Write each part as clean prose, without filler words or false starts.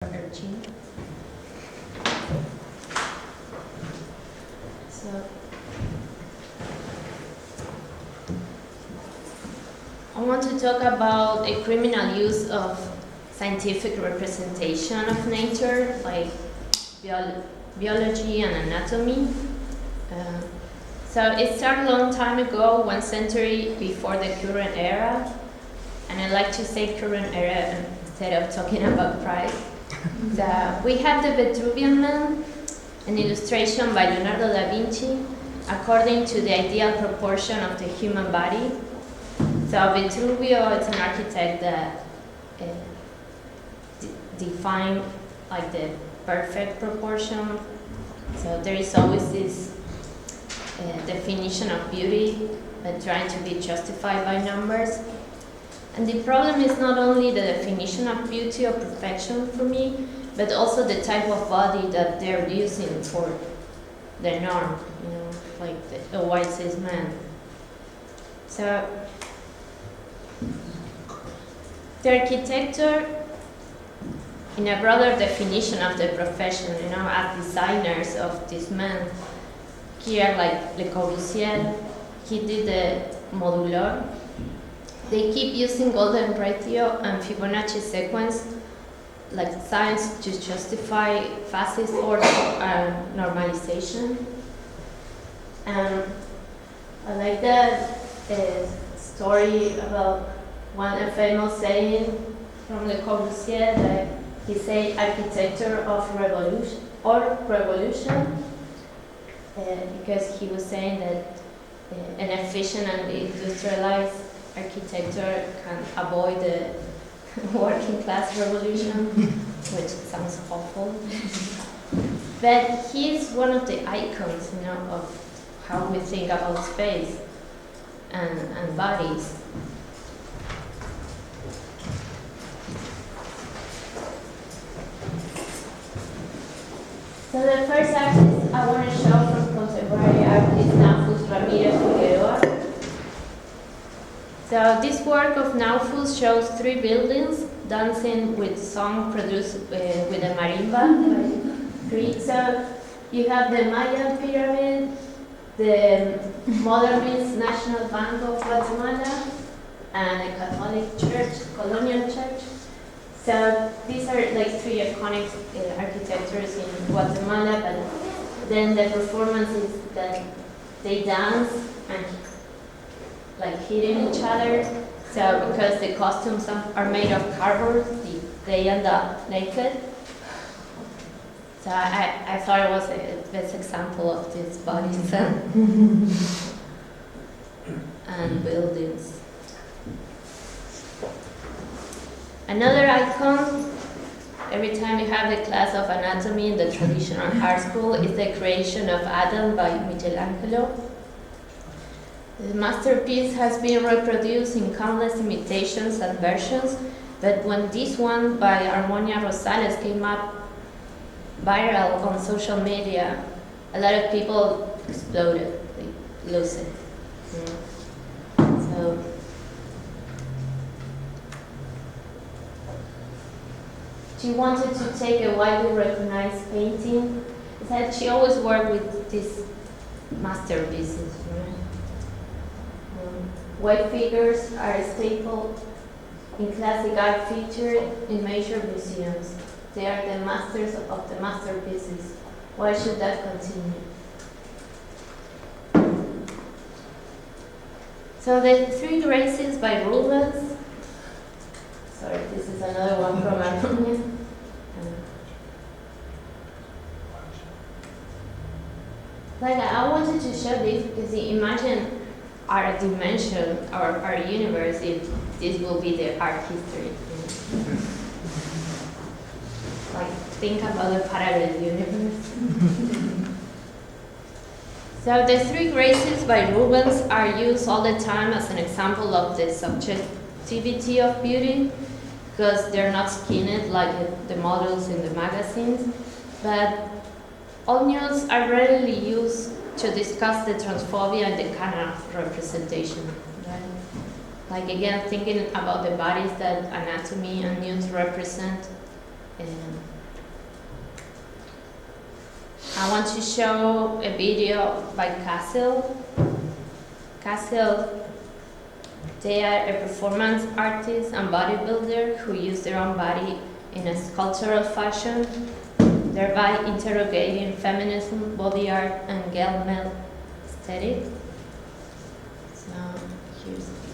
13. So I want to talk about a criminal use of scientific representation of nature, like biology and anatomy. So it started a long time ago, 1 century before the current era, and I like to say current era instead of talking about Christ. So we have the Vitruvian Man, an illustration by Leonardo da Vinci, according to the ideal proportion of the human body. So Vitruvio is an architect that defined like the perfect proportion. So there is always this definition of beauty, but trying to be justified by numbers. And the problem is not only the definition of beauty or perfection for me, but also the type of body that they're using for the norm, like the white cis man. So the architecture, in a broader definition of the profession, as designers of this man, here like Le Corbusier, he did the modular. They keep using golden ratio and Fibonacci sequence like science to justify fascist order and normalization. I like that story about one famous saying from Le Corbusier that he said architecture of revolution because he was saying that an efficient and industrialized architecture can avoid the working class revolution, which sounds awful. But he's one of the icons, of how we think about space and bodies. So the first artist I want to show from contemporary art is Naufus Ramirez Figueroa. So this work of Naufus shows 3 buildings dancing with song produced with a marimba by Greek. So you have the Mayan pyramid, the Modernist National Bank of Guatemala, and a Catholic church, colonial church. So these are like 3 iconic architectures in Guatemala, but then the performance is that they dance and like hitting each other. So because the costumes are made of cardboard, they end up naked. So I thought it was the best example of these bodies and buildings. Another icon, every time you have the class of anatomy in the traditional art school, is the creation of Adam by Michelangelo. The masterpiece has been reproduced in countless imitations and versions, but when this one by Harmonia Rosales came up viral on social media, a lot of people exploded, they lost it. So she wanted to take a widely recognized painting. She said she always worked with these masterpieces. White figures are a staple in classic art featured in major museums. They are the masters of the masterpieces. Why should that continue? So the 3 Graces by Rubens. Sorry, this is another one from Armenia. I wanted to show this because imagine our dimension, our universe, if this will be the art history. Like, think about the parallel universe. So the 3 Graces by Rubens are used all the time as an example of the subjectivity of beauty, because they're not skinned like the models in the magazines, but all nudes are rarely used to discuss the transphobia and the kind of representation. Right? Like again, thinking about the bodies that anatomy and nudes represent, Um, I want to show a video by Castle. Castle, they are a performance artist and bodybuilder who use their own body in a sculptural fashion, thereby interrogating feminism, body art, and girl male aesthetic. So here's the video.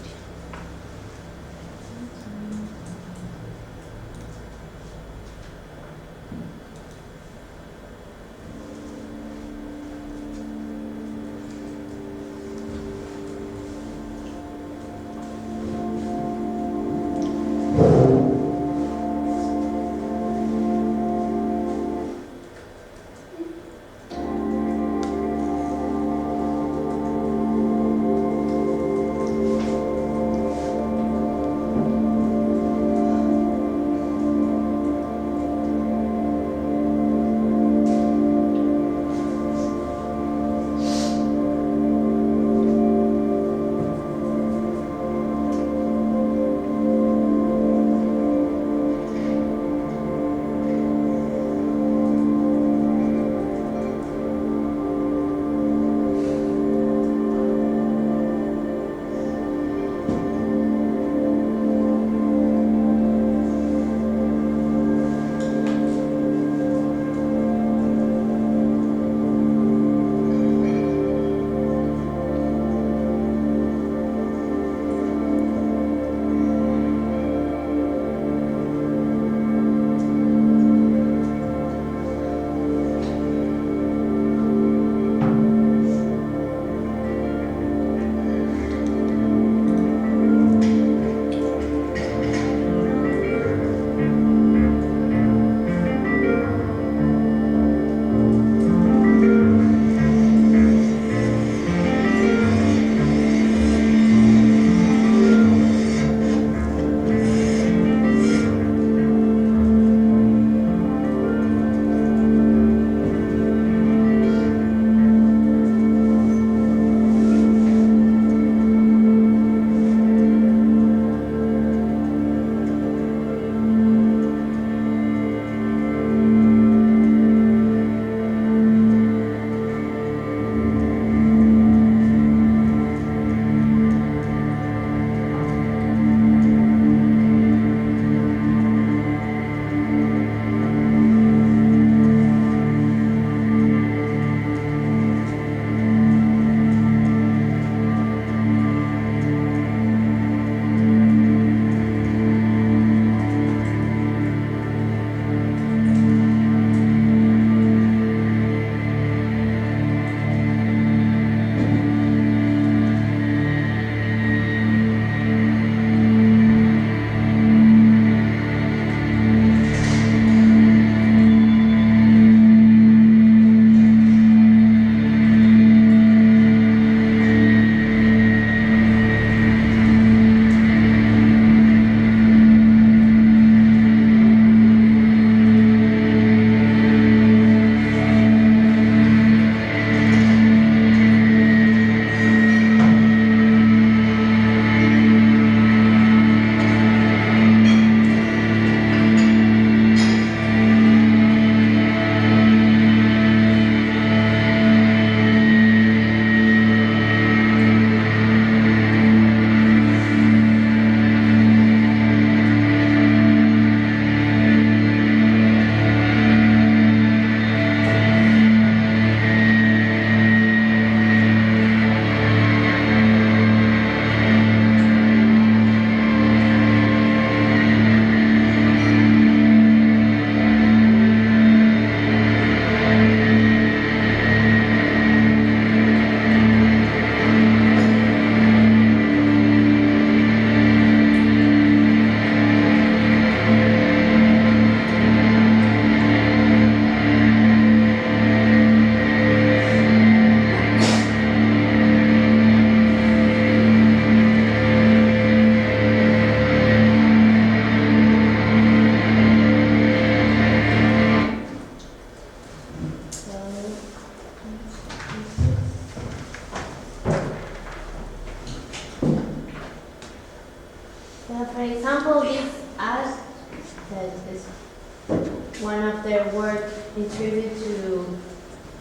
their work in tribute to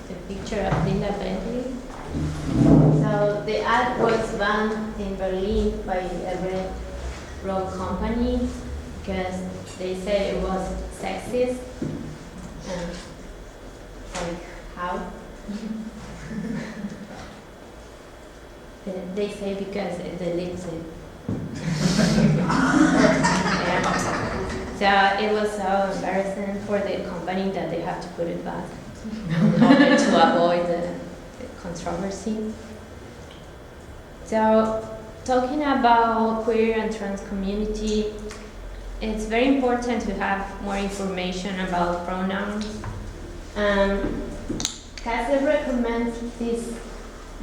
the picture of Linda Bentley. So the ad was banned in Berlin by a Red Road company because they said it was sexist. Like how? They say because the lips. Yeah. So it was so embarrassing for the company that they have to put it back in order to avoid the controversy. So talking about queer and trans community, it's very important to have more information about pronouns. Cassie recommends this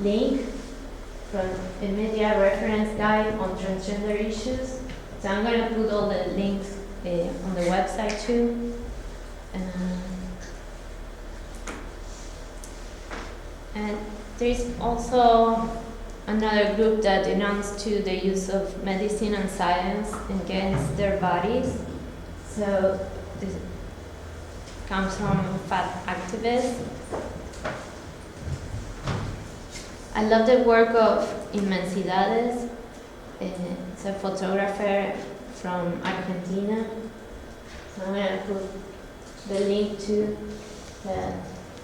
link from a media reference guide on transgender issues. So I'm going to put all the links on the website too. And there's also another group that denounced to the use of medicine and science against their bodies. So this comes from fat activists. I love the work of Inmensidades. It's a photographer from Argentina. So I'm going to put the link to that.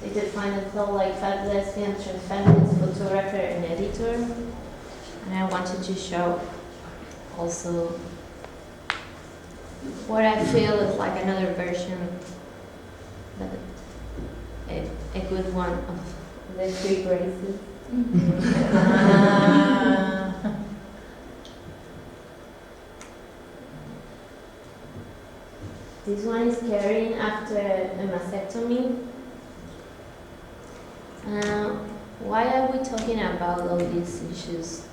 They define themselves like fat lesbian, trans feminist, photographer, and editor. And I wanted to show also what I feel is like another version, but a good one of the three graces. This one is Karen after a mastectomy. Why are we talking about all these issues?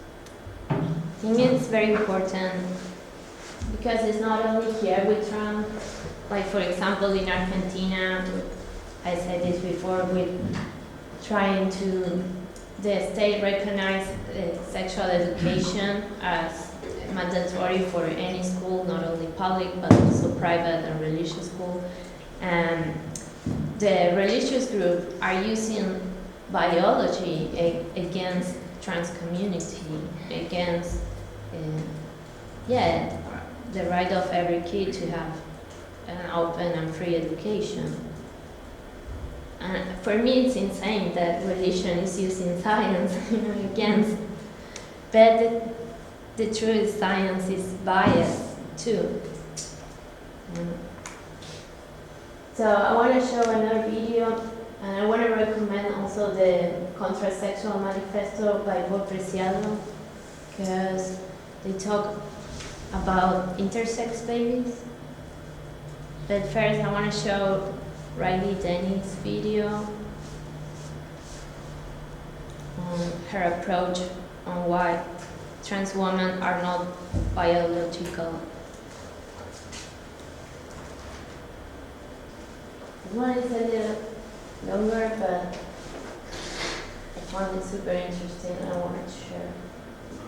I think it's very important because it's not only here with Trump, like for example in Argentina, I said this before, with trying to, the state recognize sexual education as mandatory for any school, not only public but also private and religious school. And the religious group are using biology against trans community, against the right of every kid to have an open and free education. And for me it's insane that religion is using science against, but the truth science is biased too. So I want to show another video. And I want to recommend also the Contrasexual Manifesto by Bob Preciado, because they talk about intersex babies. But first I want to show Riley Denny's video on her approach on why trans women are not biological. This one is a little longer, but I found it super interesting and I wanted to share.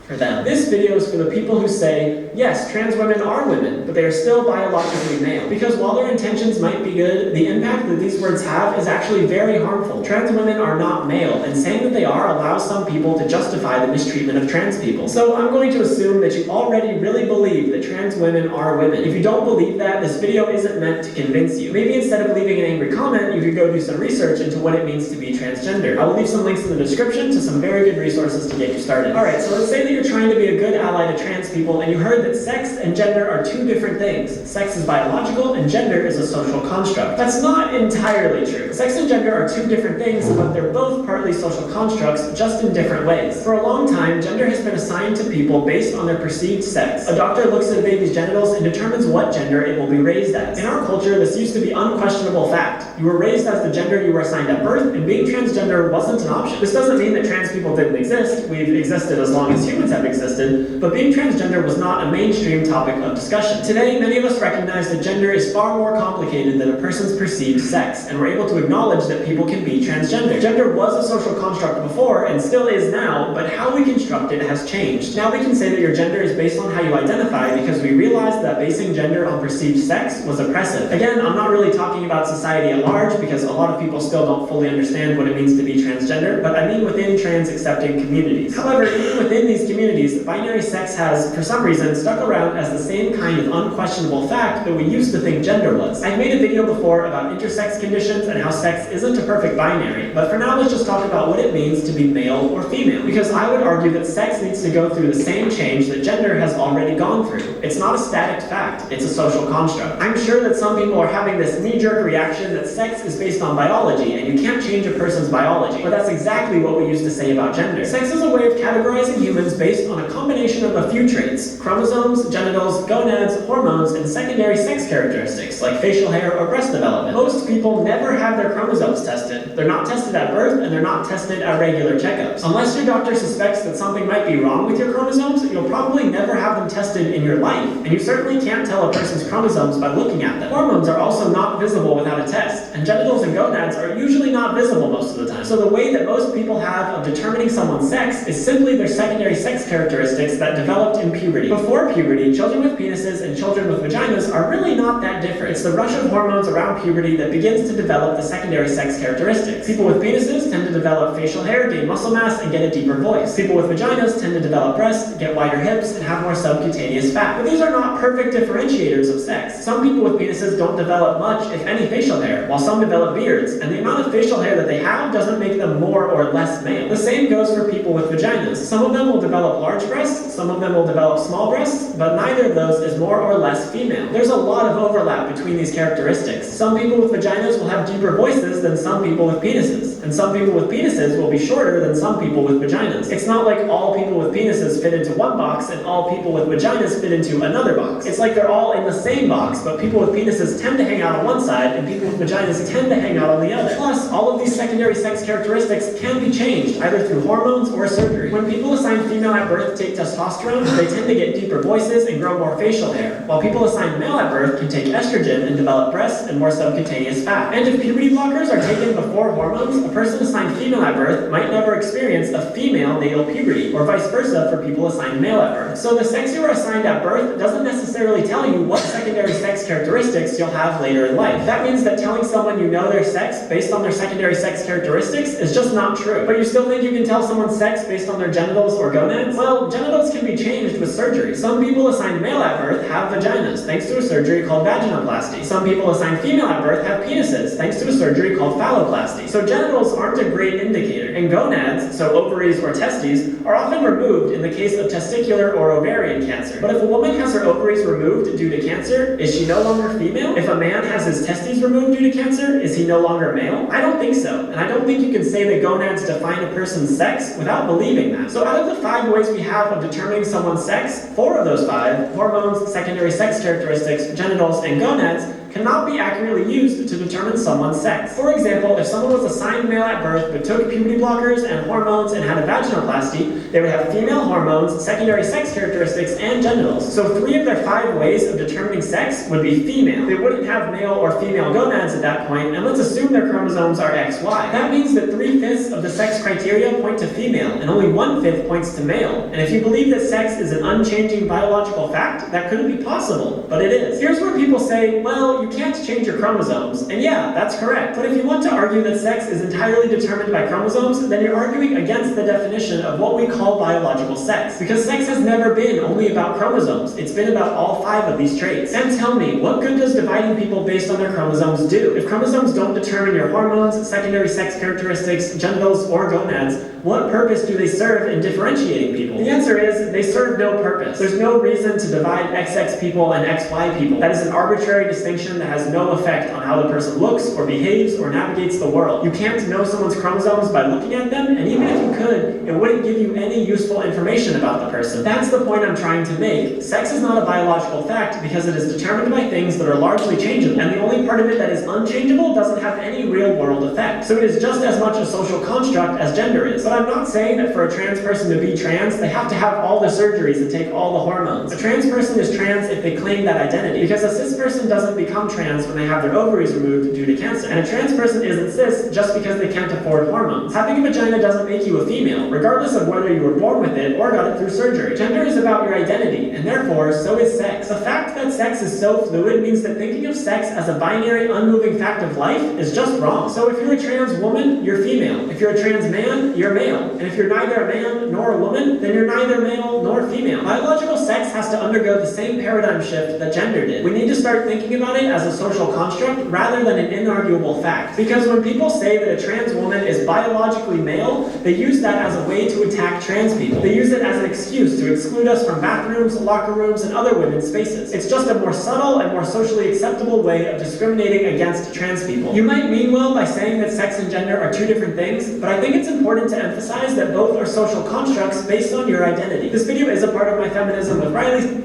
For them. This video is for the people who say, yes, trans women are women, but they are still biologically male. Because while their intentions might be good, the impact that these words have is actually very harmful. Trans women are not male, and saying that they are allows some people to justify the mistreatment of trans people. So I'm going to assume that you already really believe that trans women are women. If you don't believe that, this video isn't meant to convince you. Maybe instead of leaving an angry comment, you could go do some research into what it means to be transgender. I will leave some links in the description to some very good resources to get you started. Alright, so let's say that you're trying to be a good ally to trans people and you heard that sex and gender are two different things. Sex is biological and gender is a social construct. That's not entirely true. Sex and gender are two different things, but they're both partly social constructs, just in different ways. For a long time, gender has been assigned to people based on their perceived sex. A doctor looks at a baby's genitals and determines what gender it will be raised as. In our culture, this used to be unquestionable fact. You were raised as the gender you were assigned at birth, and being transgender wasn't an option. This doesn't mean that trans people didn't exist. We've existed as long as humans have existed, but being transgender was not a mainstream topic of discussion. Today, many of us recognize that gender is far more complicated than a person's perceived sex, and we're able to acknowledge that people can be transgender. Gender was a social construct before, and still is now, but how we construct it has changed. Now we can say that your gender is based on how you identify because we realized that basing gender on perceived sex was oppressive. Again, I'm not really talking about society at large because a lot of people still don't fully understand what it means to be transgender, but I mean within trans-accepting communities. However, even within these communities, binary sex has, for some reason, stuck around as the same kind of unquestionable fact that we used to think gender was. I've made a video before about intersex conditions and how sex isn't a perfect binary, but for now let's just talk about what it means to be male or female, because I would argue that sex needs to go through the same change that gender has already gone through. It's not a static fact, it's a social construct. I'm sure that some people are having this knee-jerk reaction that sex is based on biology and you can't change a person's biology, but that's exactly what we used to say about gender. Sex is a way of categorizing humans based on a combination of a few traits: chromosomes, genitals, gonads, hormones, and secondary sex characteristics like facial hair or breast development. Most people never have their chromosomes tested. They're not tested at birth and they're not tested at regular checkups. Unless your doctor suspects that something might be wrong with your chromosomes, you'll probably never have them tested in your life, and you certainly can't tell a person's chromosomes by looking at them. Hormones are also not visible without a test, and genitals and gonads are usually not visible most of the time. So the way that most people have of determining someone's sex is simply their secondary sex characteristics that developed in puberty. Before puberty, children with penises and children with vaginas are really not that different. It's the rush of hormones around puberty that begins to develop the secondary sex characteristics. People with penises tend to develop facial hair, gain muscle mass, and get a deeper voice. People with vaginas tend to develop breasts, get wider hips, and have more subcutaneous fat. But these are not perfect differentiators of sex. Some people with penises don't develop much, if any, facial hair, while some develop beards, and the amount of facial hair that they have doesn't make them more or less male. The same goes for people with vaginas. Some of them will develop large breasts, some of them will develop small breasts, but neither of those is more or less female. There's a lot of overlap between these characteristics. Some people with vaginas will have deeper voices than some people with penises, and some people with penises will be shorter than some people with vaginas. It's not like all people with penises fit into one box and all people with vaginas fit into another box. It's like they're all in the same box, but people with penises tend to hang out on one side and people with vaginas tend to hang out on the other. Plus, all of these secondary sex characteristics can be changed, either through hormones or surgery. When people assigned female at birth take testosterone, they tend to get deeper voices and grow more facial hair, while people assigned male at birth can take estrogen and develop breasts and more subcutaneous fat. And if puberty blockers are taken before hormones, a person assigned female at birth might never experience a female natal puberty, or vice versa for people assigned male at birth. So the sex you were assigned at birth doesn't necessarily tell you what secondary sex characteristics you'll have later in life. That means that telling someone you know their sex based on their secondary sex characteristics is just not true. But you still think you can tell someone's sex based on their genitals or gonads? Well, genitals can be changed with surgery. Some people assigned male at birth have vaginas, thanks to a surgery called vaginoplasty. Some people assigned female at birth have penises, thanks to a surgery called phalloplasty. So genitals aren't a great indicator. And gonads, so ovaries or testes, are often removed in the case of testicular or ovarian cancer. But if a woman has her ovaries removed due to cancer, is she no longer female? If a man has his testes removed due to cancer, is he no longer male? I don't think so. And I don't think you can say that gonads define a person's sex without believing that. So out of the 5 ways we have of determining someone's sex, 4 of those 5, hormones, secondary sex characteristics, genitals, and gonads, cannot be accurately used to determine someone's sex. For example, if someone was assigned male at birth but took puberty blockers and hormones and had a vaginoplasty, they would have female hormones, secondary sex characteristics, and genitals. So 3 of their 5 ways of determining sex would be female. They wouldn't have male or female gonads at that point, and let's assume their chromosomes are XY. That means that 3/5 of the sex criteria point to female, and only 1/5 points to male. And if you believe that sex is an unchanging biological fact, that couldn't be possible, but it is. Here's where people say, well, you can't change your chromosomes, and yeah, that's correct. But if you want to argue that sex is entirely determined by chromosomes, then you're arguing against the definition of what we call biological sex. Because sex has never been only about chromosomes. It's been about all 5 of these traits. And tell me, what good does dividing people based on their chromosomes do? If chromosomes don't determine your hormones, secondary sex characteristics, genitals, or gonads, what purpose do they serve in differentiating people? The answer is, they serve no purpose. There's no reason to divide XX people and XY people. That is an arbitrary distinction information that has no effect on how the person looks or behaves or navigates the world. You can't know someone's chromosomes by looking at them, and even if you could, it wouldn't give you any useful information about the person. That's the point I'm trying to make. Sex is not a biological fact because it is determined by things that are largely changeable, and the only part of it that is unchangeable doesn't have any real-world effect. So it is just as much a social construct as gender is. But I'm not saying that for a trans person to be trans, they have to have all the surgeries and take all the hormones. A trans person is trans if they claim that identity, because a cis person doesn't become trans when they have their ovaries removed due to cancer, and a trans person isn't cis just because they can't afford hormones. Having a vagina doesn't make you a female, regardless of whether you were born with it or got it through surgery. Gender is about your identity, and therefore, so is sex. The fact that sex is so fluid means that thinking of sex as a binary, unmoving fact of life is just wrong. So if you're a trans woman, you're female. If you're a trans man, you're male. And if you're neither a man nor a woman, then you're neither male nor female. Biological sex has to undergo the same paradigm shift that gender did. We need to start thinking about it as a social construct rather than an inarguable fact. Because when people say that a trans woman is biologically male, they use that as a way to attack trans people. They use it as an excuse to exclude us from bathrooms, locker rooms, and other women's spaces. It's just a more subtle and more socially acceptable way of discriminating against trans people. You might mean well by saying that sex and gender are two different things, but I think it's important to emphasize that both are social constructs based on your identity. This video is a part of my feminism with Riley.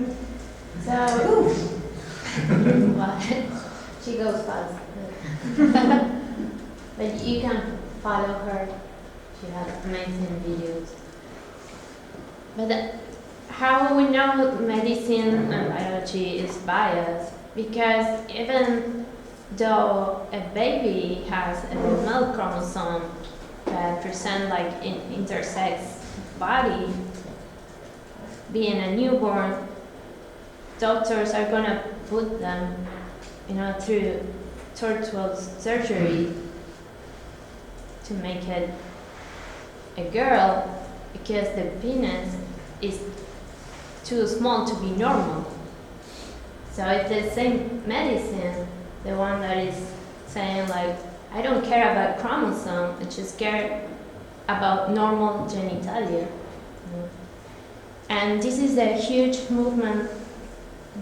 So, she goes fast. But you can follow her. She has amazing videos. But how we know medicine and biology is biased? Because even though a baby has a male chromosome that present like an intersex body, being a newborn, doctors are gonna put them, through tortuous surgery to make it a girl because the penis is too small to be normal. So it's the same medicine, the one that is saying like, I don't care about chromosome, I just care about normal genitalia. And this is a huge movement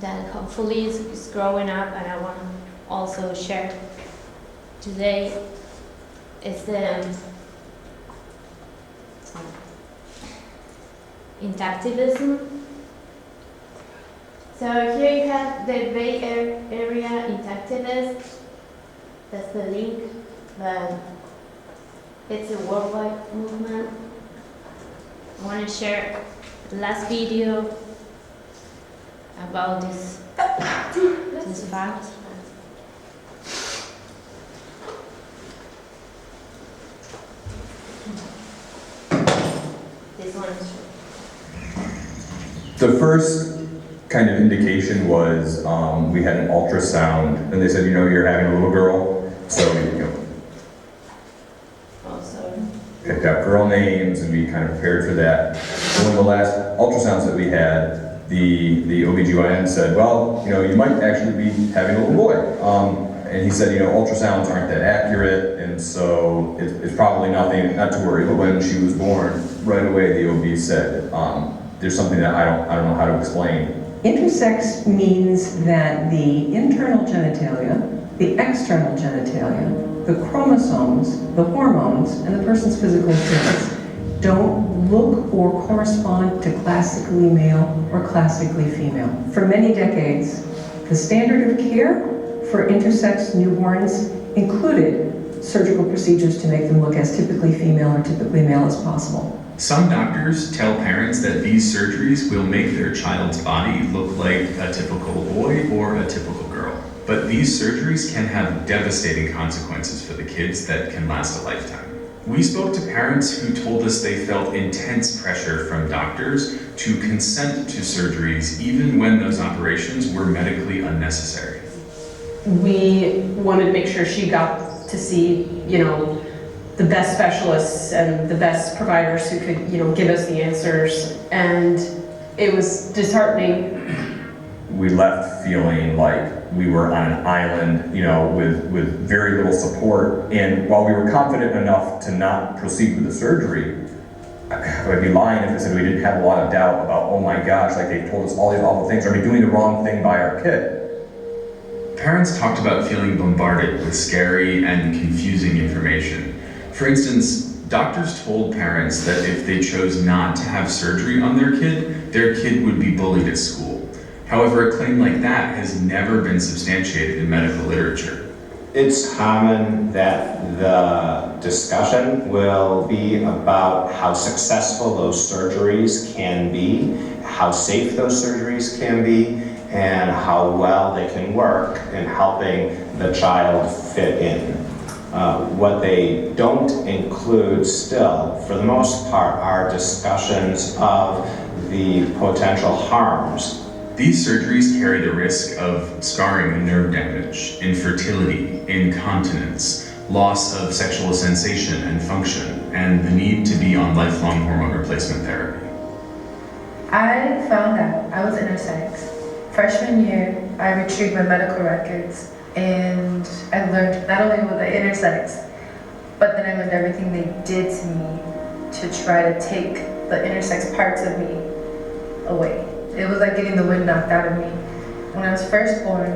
that hopefully is growing up, and I want to also share today is the intactivism. So here you have the Bay Area intactivists. That's the link, but it's a worldwide movement. I want to share the last video about this fact. This one is the first kind of indication was we had an ultrasound, and they said, you're having a little girl, so picked out girl names, and we kind of prepared for that. And one of the last ultrasounds that we had, the OBGYN said, well, you might actually be having a little boy. And he said, ultrasounds aren't that accurate, and so it's probably nothing, not to worry. But when she was born, right away the OB said, there's something that I don't know how to explain. Intersex means that the internal genitalia, the external genitalia, the chromosomes, the hormones, and the person's physical appearance don't look or correspond to classically male or classically female. For many decades, the standard of care for intersex newborns included surgical procedures to make them look as typically female or typically male as possible. Some doctors tell parents that these surgeries will make their child's body look like a typical boy or a typical girl. But these surgeries can have devastating consequences for the kids that can last a lifetime. We spoke to parents who told us they felt intense pressure from doctors to consent to surgeries even when those operations were medically unnecessary. We wanted to make sure she got to see, the best specialists and the best providers who could, give us the answers. And it was disheartening. We left feeling like we were on an island, with very little support. And while we were confident enough to not proceed with the surgery, I'd be lying if I said we didn't have a lot of doubt about, oh my gosh, like they've told us all these awful things. Are we doing the wrong thing by our kid? Parents talked about feeling bombarded with scary and confusing information. For instance, doctors told parents that if they chose not to have surgery on their kid would be bullied at school. However, a claim like that has never been substantiated in medical literature. It's common that the discussion will be about how successful those surgeries can be, how safe those surgeries can be, and how well they can work in helping the child fit in. What they don't include still, for the most part, are discussions of the potential harms. These surgeries carry the risk of scarring and nerve damage, infertility, incontinence, loss of sexual sensation and function, and the need to be on lifelong hormone replacement therapy. I found out I was intersex. Freshman year, I retrieved my medical records and I learned not only was I intersex, but then I learned everything they did to me to try to take the intersex parts of me away. It was like getting the wind knocked out of me. When I was first born,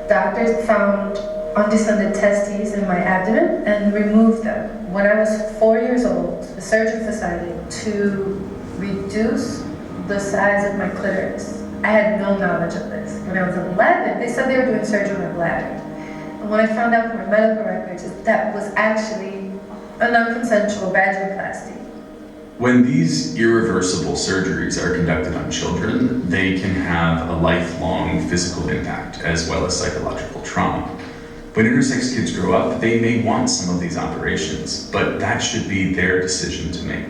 doctors found undescended testes in my abdomen and removed them. When I was 4 years old, the surgeons decided to reduce the size of my clitoris. I had no knowledge of this. When I was 11, they said they were doing surgery on my bladder. And when I found out from my medical records, that was actually a non-consensual vaginoplasty. When these irreversible surgeries are conducted on children, they can have a lifelong physical impact as well as psychological trauma. When intersex kids grow up, they may want some of these operations, but that should be their decision to make.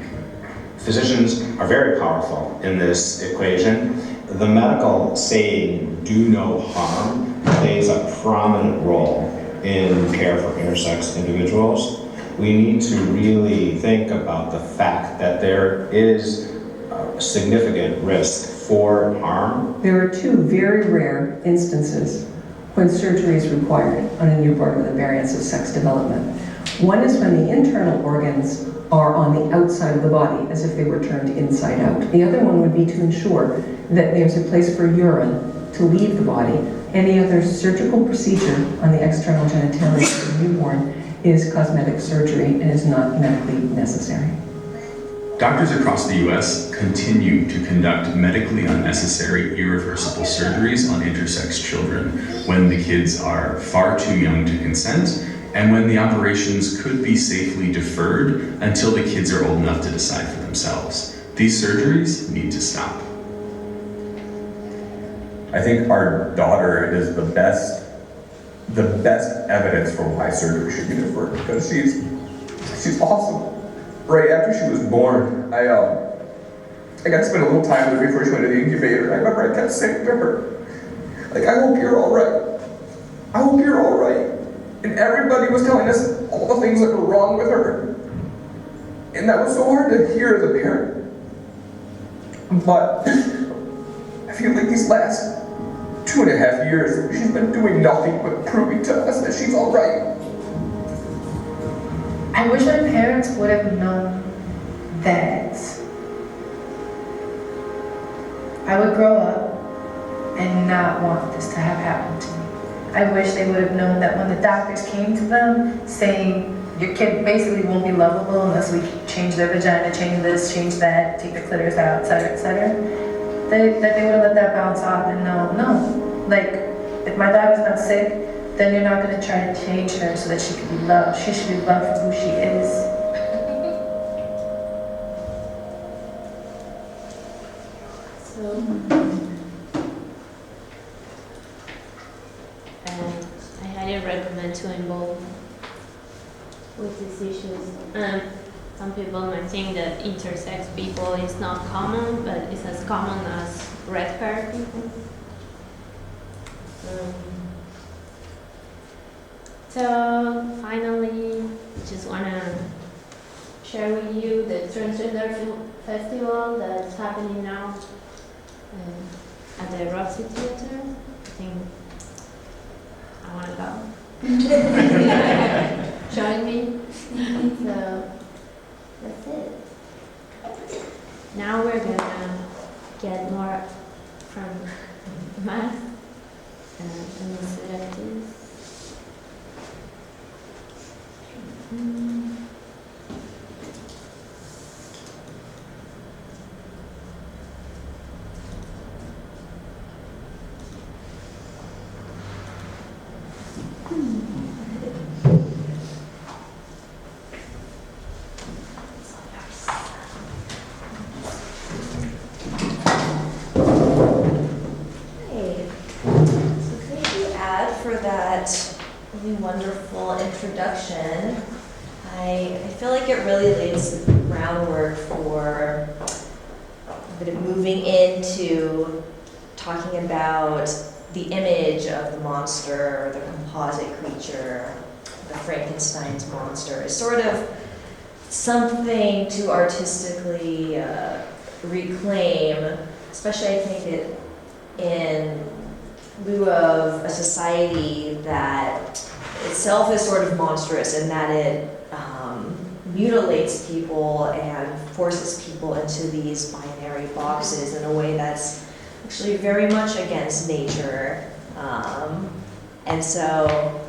Physicians are very powerful in this equation. The medical saying, "do no harm," plays a prominent role in care for intersex individuals. We need to really think about the fact that there is a significant risk for harm. There are two very rare instances when surgery is required on a newborn with a variance of sex development. One is when the internal organs are on the outside of the body, as if they were turned inside out. The other one would be to ensure that there's a place for urine to leave the body. Any other surgical procedure on the external genitalia of the newborn is cosmetic surgery and is not medically necessary. Doctors across the US continue to conduct medically unnecessary irreversible surgeries on intersex children when the kids are far too young to consent and when the operations could be safely deferred until the kids are old enough to decide for themselves. These surgeries need to stop. I think our daughter is the best evidence for why surgery should be deferred, because she's awesome. Right after she was born, I got to spend a little time with her before she went to the incubator. I remember I kept saying to her, like, I hope you're all right. I hope you're all right. And everybody was telling us all the things that were wrong with her. And that was so hard to hear as a parent. But I feel like these last 2.5 years, she's been doing nothing but proving to us that she's all right. I wish my parents would have known that I would grow up and not want this to have happened to me. I wish they would have known that when the doctors came to them saying, your kid basically won't be lovable unless we change their vagina, change this, change that, take the clitoris out, etc., etc., that they would have let that bounce off and no. Like, if my daughter's not sick, then you're not going to try to change her so that she can be loved. She should be loved for who she is. So, I highly recommend to involve with these issues. Some people might think that intersex people is not common, but it's as common as red hair people. So finally, just want to share with you the Transgender Festival that's happening now at the Roxy Theater. I think I want to go. Join me. So that's it. Now we're gonna get more from Maggs. Let me select this. Hey, so thank you, Ad, for that really wonderful introduction. I feel like it really lays the groundwork for a bit of moving into talking about the image of the monster, or the composite creature, the Frankenstein's monster, is sort of something to artistically reclaim, especially I think it in lieu of a society that itself is sort of monstrous in that it mutilates people and forces people into these binary boxes in a way that's actually very much against nature. And so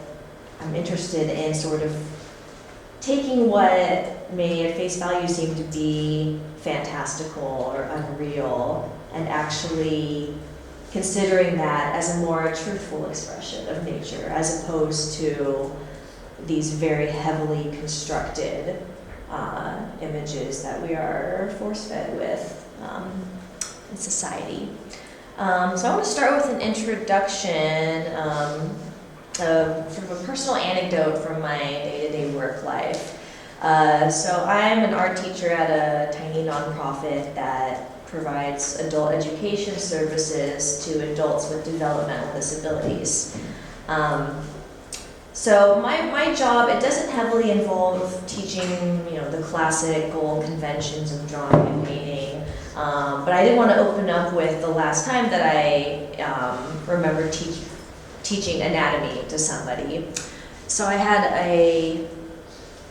I'm interested in sort of taking what may at face value seem to be fantastical or unreal and actually considering that as a more truthful expression of nature as opposed to these very heavily constructed images that we are force-fed with in society. So I want to start with an introduction of sort of a personal anecdote from my day-to-day work life. So I'm an art teacher at a tiny nonprofit that provides adult education services to adults with developmental disabilities. So my job, it doesn't heavily involve teaching, the classical conventions of drawing and painting, but I did want to open up with the last time that I remember teaching anatomy to somebody. So I had a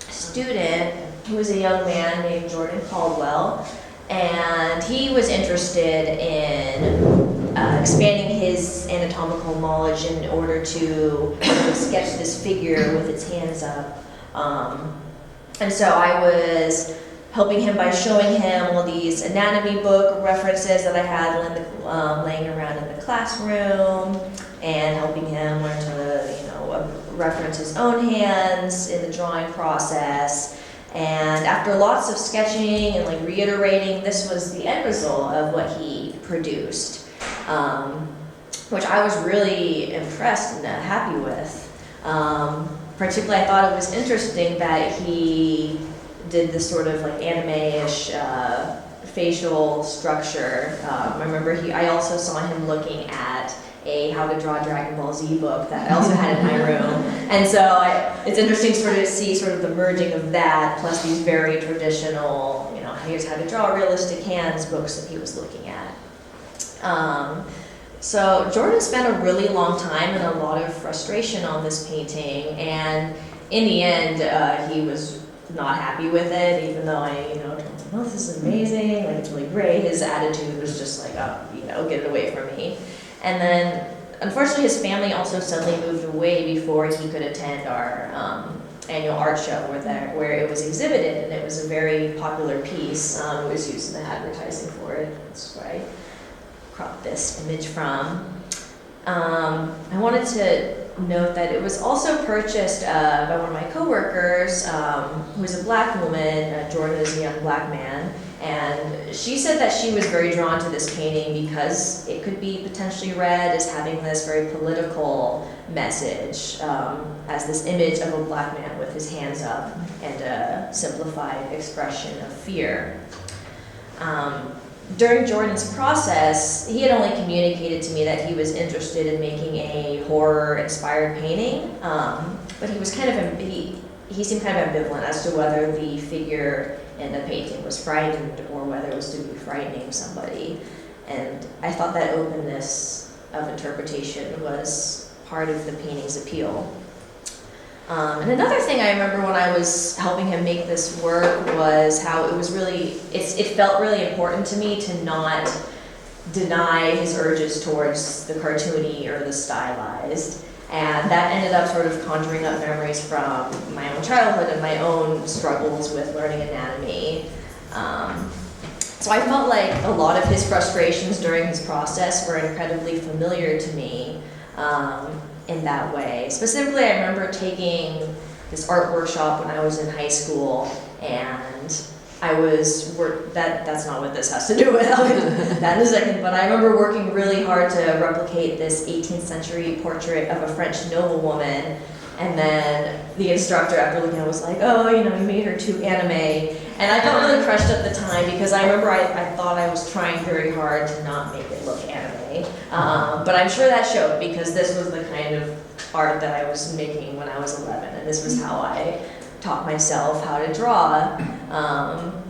student who was a young man named Jordan Caldwell, and he was interested in expanding his anatomical knowledge in order to sketch this figure with its hands up. And so I was helping him by showing him all these anatomy book references that I had laying around in the classroom, and helping him learn to, reference his own hands in the drawing process. And after lots of sketching and reiterating, this was the end result of what he produced, which I was really impressed and happy with. Particularly, I thought it was interesting that he did this sort of anime-ish facial structure. I remember I also saw him looking at a How to Draw Dragon Ball Z book that I also had in my room. And so it's interesting sort of to see sort of the merging of that plus these very traditional, here's how to draw realistic hands books that he was looking at. So Jordan spent a really long time and a lot of frustration on this painting, and in the end he was not happy with it, even though I told him, oh, this is amazing, it's really great. His attitude was just oh, get it away from me. And then, unfortunately, his family also suddenly moved away before he could attend our annual art show where it was exhibited, and it was a very popular piece. It was used in the advertising for it. That's where I cropped this image from. I wanted to note that it was also purchased by one of my coworkers, who is a black woman. Jordan is a young black man. And she said that she was very drawn to this painting because it could be potentially read as having this very political message, as this image of a black man with his hands up and a simplified expression of fear. During Jordan's process, he had only communicated to me that he was interested in making a horror-inspired painting, but he was he seemed kind of ambivalent as to whether the figure in the painting was frightened or whether it was to be frightening somebody. And I thought that openness of interpretation was part of the painting's appeal. And another thing I remember when I was helping him make this work was how it was it felt really important to me to not deny his urges towards the cartoony or the stylized. And that ended up sort of conjuring up memories from my own childhood and my own struggles with learning anatomy. So I felt like a lot of his frustrations during his process were incredibly familiar to me in that way. Specifically, I remember taking this art workshop when I was in high school, and that's not what this has to do with, I'll get to that in a second, but I remember working really hard to replicate this 18th century portrait of a French noblewoman, and then the instructor, after looking at it, was like, oh, you made her too anime. And I felt really crushed at the time because I remember I thought I was trying very hard to not make it look anime. But I'm sure that showed because this was the kind of art that I was making when I was 11, and this was how I taught myself how to draw.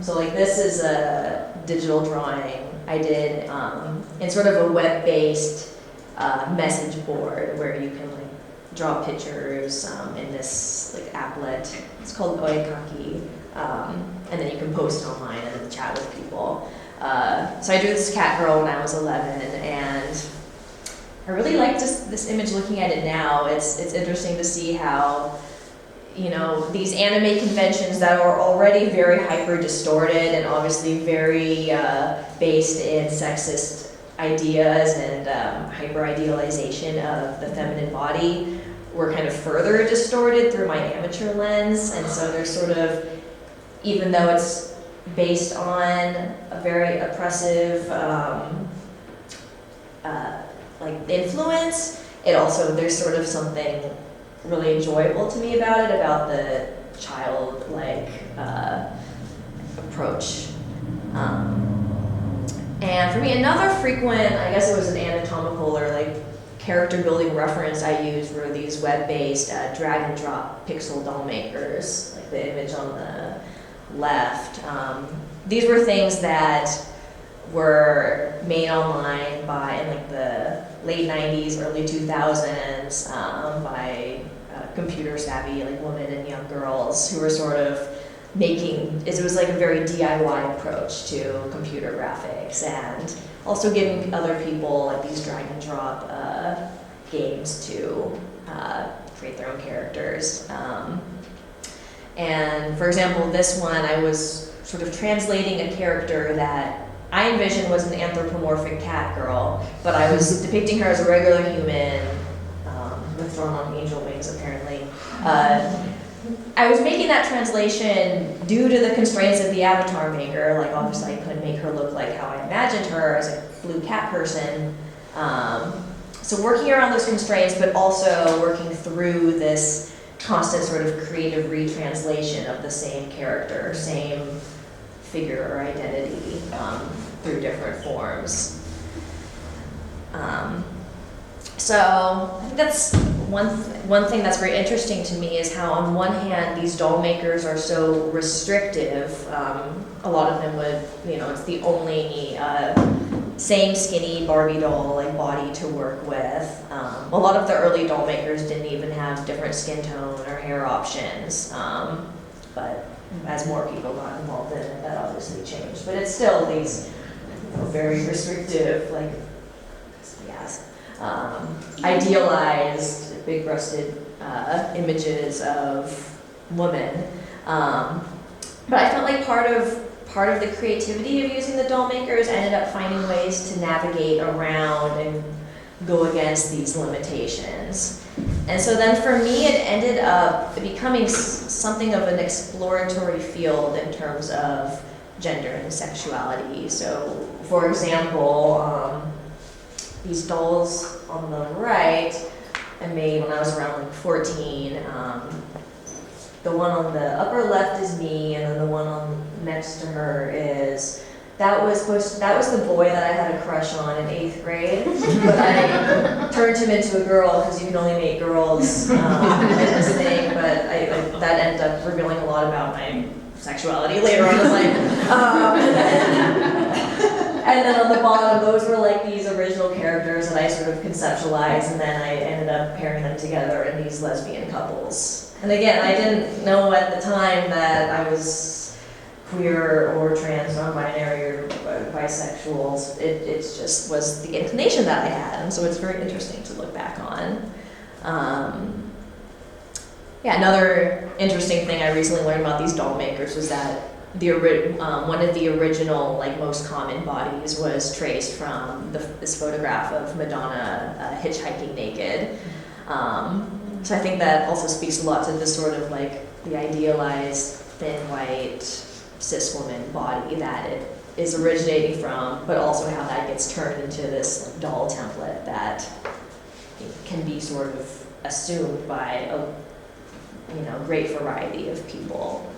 So like this is a digital drawing I did in sort of a web-based message board where you can like draw pictures in this like applet. It's called Oekaki, and then you can post it online and then chat with people. So I drew this cat girl when I was 11, and I really like this image looking at it now. It's interesting to see how these anime conventions that are already very hyper distorted and obviously very based in sexist ideas and hyper idealization of the feminine body were kind of further distorted through my amateur lens. And so there's sort of, even though it's based on a very oppressive like influence, it also, there's sort of something really enjoyable to me about it, about the childlike approach. And for me, another frequent, I guess it was an anatomical or like character building reference I used were these web-based drag and drop pixel doll makers, like the image on the left. These were things that were made online in like the late 90s, early 2000s by computer savvy like women and young girls who were sort of it was like a very DIY approach to computer graphics, and also giving other people like these drag and drop games to create their own characters. And for example, this one I was sort of translating a character that I envisioned was an anthropomorphic cat girl, but I was depicting her as a regular human with thrown on angel wings, apparently. I was making that translation due to the constraints of the avatar maker. Like, obviously, I couldn't make her look like how I imagined her as a blue cat person. So working around those constraints, but also working through this constant sort of creative retranslation of the same character, same figure or identity through different forms. So I think that's one thing that's very interesting to me is how on one hand these doll makers are so restrictive. A lot of them would, it's the only same skinny Barbie doll like body to work with. A lot of the early doll makers didn't even have different skin tone or hair options. But as more people got involved in it, that obviously changed. But it's still these very restrictive, like, yes, idealized, big-breasted images of women. But I felt like part of the creativity of using the doll makers ended up finding ways to navigate around and go against these limitations. And so then for me, it ended up becoming something of an exploratory field in terms of gender and sexuality. So, for example, these dolls on the right I made when I was around like 14. The one on the upper left is me, and then the one next to her is that was the boy that I had a crush on in 8th grade, but I turned him into a girl because you can only make girls in this thing. But that ended up revealing a lot about my sexuality later on in life. And then on the bottom, those were like these original characters that I sort of conceptualized, and then I ended up pairing them together in these lesbian couples. And again, I didn't know at the time that I was queer or trans, non-binary or bisexuals. It just was the inclination that I had, and so it's very interesting to look back on. Yeah, another interesting thing I recently learned about these doll makers was that one of the original, like most common bodies was traced from this photograph of Madonna hitchhiking naked. So I think that also speaks a lot to this sort of like the idealized thin white cis woman body that it is originating from, but also how that gets turned into this like, doll template that can be sort of assumed by a great variety of people.